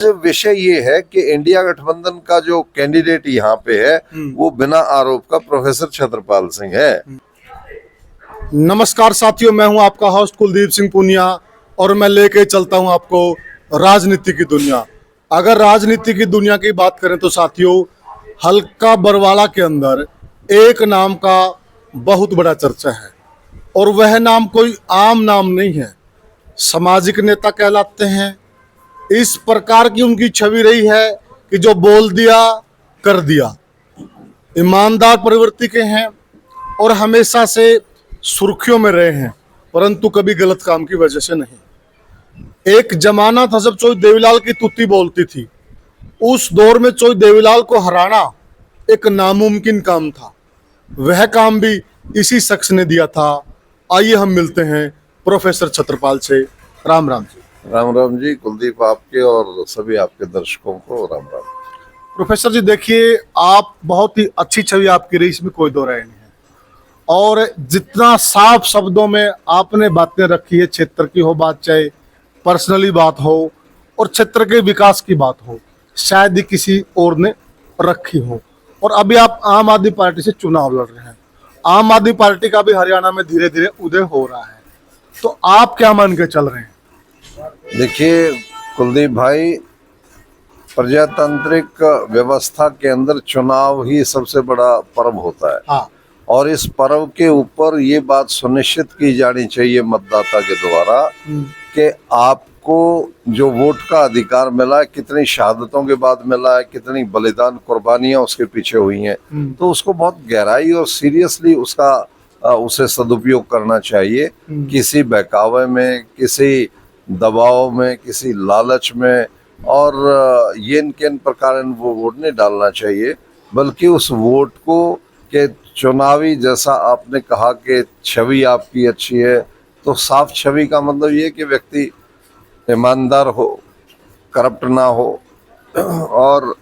विषय ये है कि इंडिया गठबंधन का जो कैंडिडेट यहाँ पे है वो बिना आरोप का प्रोफेसर छत्रपाल सिंह है। नमस्कार साथियों, मैं हूं आपका होस्ट कुलदीप सिंह पुनिया और मैं लेके चलता हूं आपको राजनीति की दुनिया। अगर राजनीति की दुनिया की बात करें तो साथियों, हल्का बरवाला के अंदर एक नाम का बहुत बड़ा चर्चा है और वह नाम कोई आम नाम नहीं है, सामाजिक नेता कहलाते हैं। इस प्रकार की उनकी छवि रही है कि जो बोल दिया कर दिया, ईमानदार प्रवृत्ति के हैं और हमेशा से सुर्खियों में रहे हैं, परंतु कभी गलत काम की वजह से नहीं। एक जमाना था जब चोई देवीलाल की तुत्ती बोलती थी। उस दौर में चोई देवीलाल को हराना एक नामुमकिन काम था। वह काम भी इसी शख्स ने दिया था। आइए हम मिलते हैं प्रोफेसर छत्रपाल से। राम राम जी। राम राम जी कुलदीप, आपके और सभी आपके दर्शकों को राम राम। प्रोफेसर जी देखिए, आप बहुत ही अच्छी छवि आपकी रही, इसमें कोई दो राय नहीं है। और जितना साफ शब्दों में आपने बातें रखी है, क्षेत्र की हो बात, चाहे पर्सनली बात हो और क्षेत्र के विकास की बात हो, शायद ही किसी और ने रखी हो। और अभी आप आम आदमी पार्टी से चुनाव लड़ रहे हैं। आम आदमी पार्टी का भी हरियाणा में धीरे धीरे उदय हो रहा है, तो आप क्या मान के चल रहे हैं? देखिए कुलदीप भाई, प्रजातांत्रिक व्यवस्था के अंदर चुनाव ही सबसे बड़ा पर्व होता है। हाँ। और इस पर्व के ऊपर ये बात सुनिश्चित की जानी चाहिए मतदाता के द्वारा कि आपको जो वोट का अधिकार मिला है, कितनी शहादतों के बाद मिला है, कितनी बलिदान कुर्बानियां उसके पीछे हुई हैं, तो उसको बहुत गहराई और सीरियसली उसे सदुपयोग करना चाहिए। किसी बहकावे में, किसी दबाव में, किसी लालच में और ये इन प्रकार वो वोट नहीं डालना चाहिए, बल्कि उस वोट को के चुनावी, जैसा आपने कहा कि छवि आपकी अच्छी है, तो साफ छवि का मतलब ये कि व्यक्ति ईमानदार हो, करप्ट ना हो और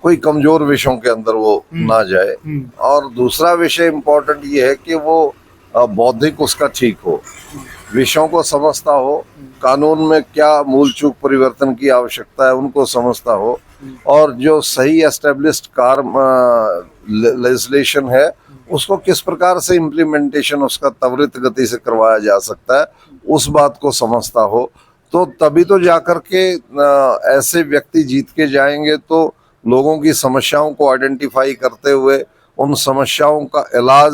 कोई कमजोर विषयों के अंदर वो ना जाए। और दूसरा विषय इम्पोर्टेंट ये है कि वो बौद्धिक उसका ठीक हो, विषयों को समझता हो, कानून में क्या मूल चूक परिवर्तन की आवश्यकता है उनको समझता हो, और जो सही एस्टेब्लिश्ड लेजिस्लेशन है उसको किस प्रकार से इम्प्लीमेंटेशन उसका त्वरित गति से करवाया जा सकता है उस बात को समझता हो। तो तभी तो जाकर के ऐसे व्यक्ति जीत के जाएंगे। तो लोगों की समस्याओं को आइडेंटिफाई करते हुए उन समस्याओं का इलाज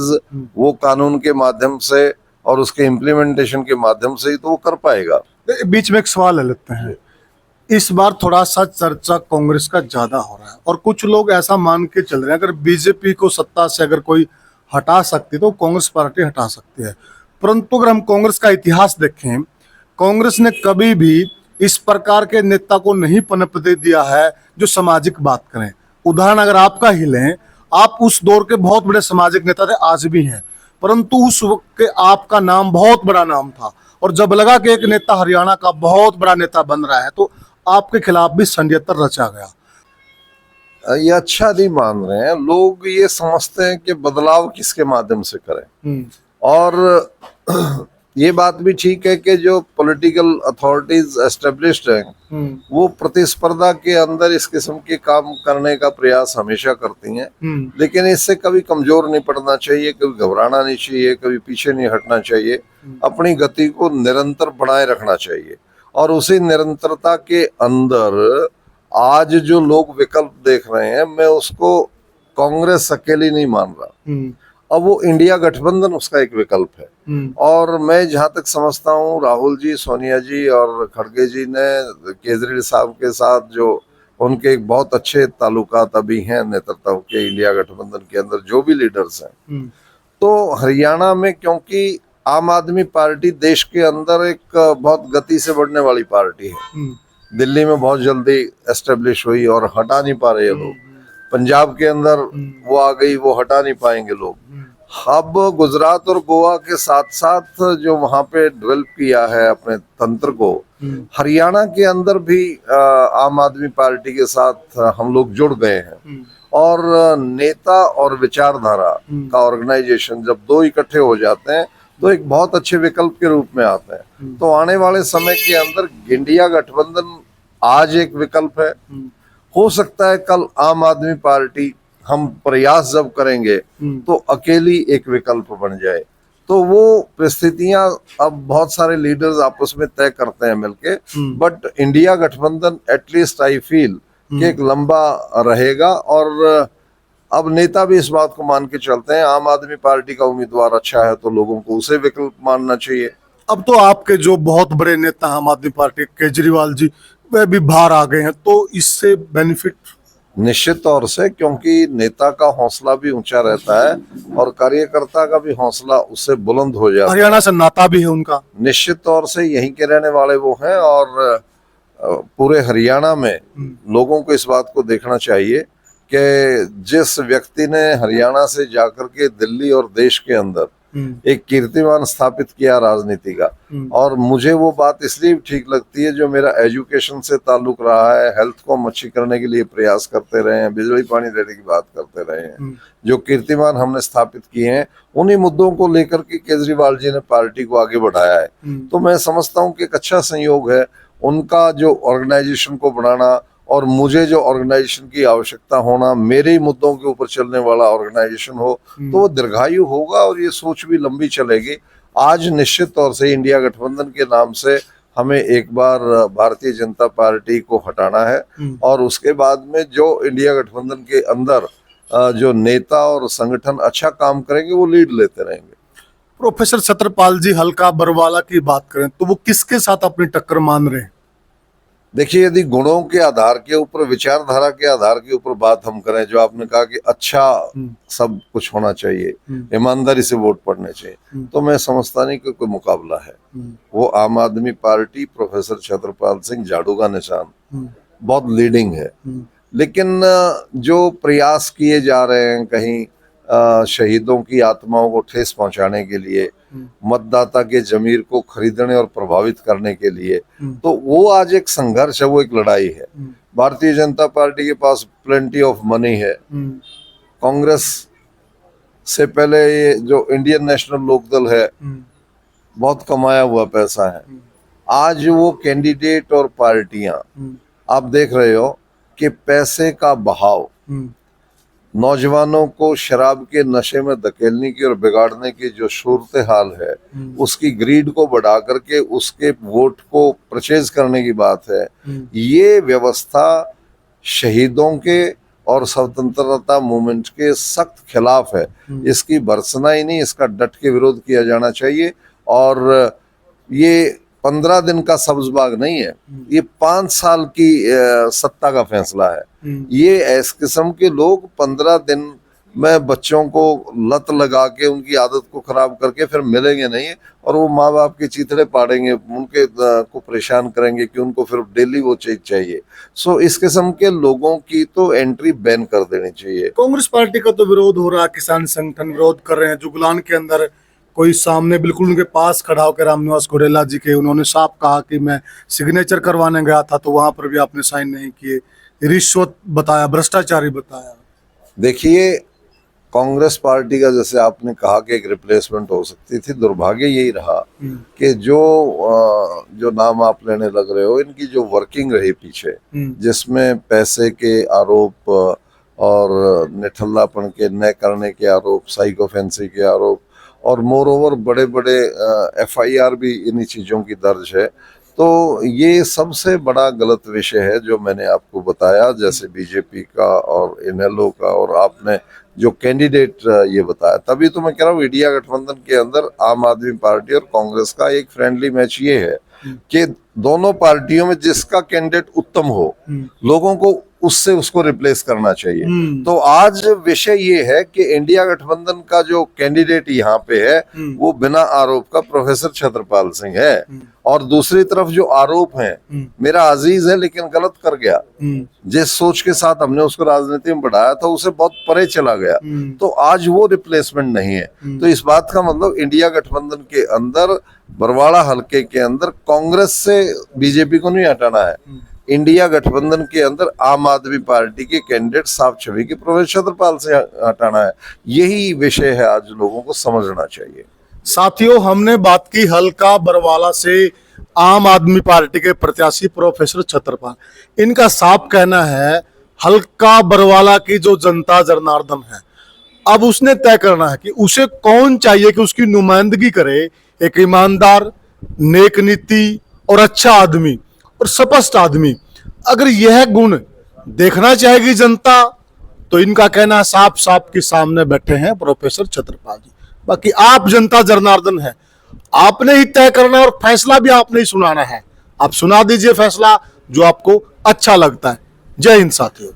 वो कानून के माध्यम से और उसके इम्प्लीमेंटेशन के माध्यम से ही तो वो कर पाएगा। बीच में एक सवाल ले लेते हैं। इस बार थोड़ा सा चर्चा कांग्रेस का ज्यादा हो रहा है और कुछ लोग ऐसा मान के चल रहे हैं अगर बीजेपी को सत्ता से अगर कोई हटा सकती तो कांग्रेस पार्टी हटा सकती है। परंतु अगर हम कांग्रेस का इतिहास देखें, कांग्रेस ने कभी भी इस प्रकार के नेता को नहीं पनपने दिया है जो सामाजिक बात करें। उदाहरण अगर आपका ही लें, आप उस दौर के बहुत बड़े सामाजिक नेता थे, आज भी हैं, परंतु उस वक्त के आपका नाम बहुत बड़ा नाम था और जब लगा कि एक नेता हरियाणा का बहुत बड़ा नेता बन रहा है तो आपके खिलाफ भी षड्यंत्र रचा गया। ये अच्छा नहीं मान रहे हैं लोग। ये समझते हैं कि बदलाव किसके माध्यम से करें। और ये बात भी ठीक है कि जो पॉलिटिकल अथॉरिटीज एस्टेब्लिश्ड हैं वो प्रतिस्पर्धा के अंदर इस किस्म के काम करने का प्रयास हमेशा करती हैं, लेकिन इससे कभी कमजोर नहीं पड़ना चाहिए, कभी घबराना नहीं चाहिए, कभी पीछे नहीं हटना चाहिए। अपनी गति को निरंतर बनाए रखना चाहिए और उसी निरंतरता के अंदर आज जो लोग विकल्प देख रहे हैं, मैं उसको कांग्रेस अकेली नहीं मान रहा। अब वो इंडिया गठबंधन उसका एक विकल्प है। और मैं जहां तक समझता हूँ, राहुल जी, सोनिया जी और खड़गे जी ने केजरीवाल साहब के साथ जो उनके एक बहुत अच्छे ताल्लुकात अभी हैं नेतृत्व के इंडिया गठबंधन के अंदर जो भी लीडर्स हैं, तो हरियाणा में क्योंकि आम आदमी पार्टी देश के अंदर एक बहुत गति से बढ़ने वाली पार्टी है, दिल्ली में बहुत जल्दी एस्टेब्लिश हुई और हटा नहीं पा रहे लोग, पंजाब के अंदर वो आ गई, वो हटा नहीं पाएंगे लोग। अब गुजरात और गोवा के साथ साथ जो वहां पे डेवलप किया है अपने तंत्र को, हरियाणा के अंदर भी आम आदमी पार्टी के साथ हम लोग जुड़ गए हैं। और नेता और विचारधारा का ऑर्गेनाइजेशन जब दो इकट्ठे हो जाते हैं तो एक बहुत अच्छे विकल्प के रूप में आते हैं। तो आने वाले समय के अंदर इंडिया गठबंधन आज एक विकल्प है, हो सकता है कल आम आदमी पार्टी हम प्रयास जब करेंगे तो अकेली एक विकल्प बन जाए। तो वो परिस्थितियां अब बहुत सारे लीडर्स आपस में तय करते हैं मिलके, बट इंडिया गठबंधन एटलीस्ट आई फील कि एक लंबा रहेगा। और अब नेता भी इस बात को मान के चलते हैं, आम आदमी पार्टी का उम्मीदवार अच्छा है तो लोगों को उसे विकल्प मानना चाहिए। अब तो आपके जो बहुत बड़े नेता आम आदमी पार्टी केजरीवाल जी वह भी बाहर आ गए हैं, तो इससे बेनिफिट निश्चित तौर से, क्योंकि नेता का हौसला भी ऊंचा रहता है और कार्यकर्ता का भी हौसला उससे बुलंद हो जाता है। हरियाणा से नाता भी है उनका। निश्चित तौर से यहीं के रहने वाले वो हैं और पूरे हरियाणा में लोगों को इस बात को देखना चाहिए कि जिस व्यक्ति ने हरियाणा से जाकर के दिल्ली और देश के अंदर एक कीर्तिमान स्थापित किया राजनीति का, और मुझे वो बात इसलिए भी ठीक लगती है जो मेरा एजुकेशन से ताल्लुक रहा है, हेल्थ को हम अच्छी करने के लिए प्रयास करते रहे हैं, बिजली पानी देने की बात करते रहे हैं, जो कीर्तिमान हमने स्थापित किए हैं उन्हीं मुद्दों को लेकर के केजरीवाल जी ने पार्टी को आगे बढ़ाया है। तो मैं समझता हूँ कि एक अच्छा संयोग है उनका जो ऑर्गेनाइजेशन को बढ़ाना और मुझे जो ऑर्गेनाइजेशन की आवश्यकता होना, मेरे ही मुद्दों के ऊपर चलने वाला ऑर्गेनाइजेशन हो तो वो दीर्घायु होगा और ये सोच भी लंबी चलेगी। आज निश्चित तौर से इंडिया गठबंधन के नाम से हमें एक बार भारतीय जनता पार्टी को हटाना है और उसके बाद में जो इंडिया गठबंधन के अंदर जो नेता और संगठन अच्छा काम करेंगे वो लीड लेते रहेंगे। प्रोफेसर छत्रपाल जी हल्का बरवाला की बात करें तो वो किसके साथ अपनी टक्कर मान रहे हैं? देखिए, यदि गुणों के आधार के ऊपर, विचारधारा के आधार के ऊपर बात हम करें, जो आपने कहा कि अच्छा सब कुछ होना चाहिए, ईमानदारी से वोट पड़ने चाहिए, तो मैं समझता नहीं कि कोई मुकाबला है। वो आम आदमी पार्टी प्रोफेसर छत्रपाल सिंह झाड़ू का निशान बहुत लीडिंग है, लेकिन जो प्रयास किए जा रहे हैं कहीं शहीदों की आत्माओं को ठेस पहुंचाने के लिए, मतदाता के जमीर को खरीदने और प्रभावित करने के लिए, तो वो आज एक संघर्ष है, वो एक लड़ाई है। भारतीय जनता पार्टी के पास प्लेंटी ऑफ मनी है। कांग्रेस से पहले ये जो इंडियन नेशनल लोकदल है बहुत कमाया हुआ पैसा है। आज वो कैंडिडेट और पार्टियां आप देख रहे हो कि पैसे का बहाव नौजवानों को शराब के नशे में धकेलने की और बिगाड़ने की जो सूरत हाल है, उसकी ग्रीड को बढ़ा करके उसके वोट को परचेज करने की बात है। ये व्यवस्था शहीदों के और स्वतंत्रता मूवमेंट के सख्त खिलाफ है। इसकी भर्त्सना ही नहीं, इसका डट के विरोध किया जाना चाहिए। और ये 15 दिन का सब्ज बाग नहीं है, ये 5 साल की सत्ता का फैसला है। ये इस किस्म के लोग 15 दिन में बच्चों को लत लगा के उनकी आदत को खराब करके फिर मिलेंगे नहीं, और वो माँ बाप के चीथड़े पाड़ेंगे, उनके को परेशान करेंगे कि उनको फिर डेली वो चीज चाहिए। सो इस किस्म के लोगों की तो एंट्री बैन कर देनी चाहिए। कांग्रेस पार्टी का तो विरोध हो रहा है, किसान संगठन विरोध कर रहे हैं। जुगलान के अंदर कोई सामने बिल्कुल उनके पास खड़ा होकर रामनिवास घोडेला जी के, उन्होंने साफ कहा कि मैं सिग्नेचर करवाने गया था तो वहां पर भी आपने साइन नहीं किए, रिश्वत बताया, भ्रष्टाचारी बताया। देखिए, कांग्रेस पार्टी का जैसे आपने कहा कि एक रिप्लेसमेंट हो सकती थी, दुर्भाग्य यही रहा कि जो नाम आप लेने लग रहे हो, इनकी जो वर्किंग रही पीछे, जिसमें पैसे के आरोप और निठल्लापन के न करने के आरोप, साइकोफेंसी के आरोप, और मोर ओवर बड़े बड़े FIR भी इन्हीं चीज़ों की दर्ज है। तो ये सबसे बड़ा गलत विषय है जो मैंने आपको बताया, जैसे बीजेपी का और इनेलो का, और आपने जो कैंडिडेट ये बताया। तभी तो मैं कह रहा हूँ इंडिया गठबंधन के अंदर आम आदमी पार्टी और कांग्रेस का एक फ्रेंडली मैच ये है कि दोनों पार्टियों में जिसका कैंडिडेट उत्तम हो, लोगों को उससे उसको रिप्लेस करना चाहिए। तो आज विषय ये है कि इंडिया गठबंधन का जो कैंडिडेट यहाँ पे है वो बिना आरोप का प्रोफेसर छत्रपाल सिंह है, और दूसरी तरफ जो आरोप है, मेरा अजीज है लेकिन गलत कर गया, जिस सोच के साथ हमने उसको राजनीति में बढ़ाया था उसे बहुत परे चला गया, तो आज वो रिप्लेसमेंट नहीं है। तो इस बात का मतलब इंडिया गठबंधन के अंदर, बरवाड़ा हलके के अंदर कांग्रेस से बीजेपी को नहीं हटाना है, इंडिया गठबंधन के अंदर आम आदमी पार्टी के कैंडिडेट साफ छवि के प्रोफेसर छत्रपाल से हटाना है। यही विषय है, आज लोगों को समझना चाहिए। साथियों, हमने बात की हल्का बरवाला से आम आदमी पार्टी के प्रत्याशी प्रोफेसर छतरपाल। इनका साफ कहना है हल्का बरवाला की जो जनता जनार्दन है, अब उसने तय करना है कि उसे कौन चाहिए कि उसकी नुमाइंदगी करे। एक ईमानदार, नेक नीति और अच्छा आदमी और स्पष्ट आदमी। अगर यह गुण देखना चाहेगी जनता तो इनका कहना साफ साफ के सामने बैठे हैं प्रोफेसर छतरपाल जी। बाकी आप जनता जनार्दन है, आपने ही तय करना और फैसला भी आपने ही सुनाना है। आप सुना दीजिए फैसला जो आपको अच्छा लगता है। जय हिंद साथियों।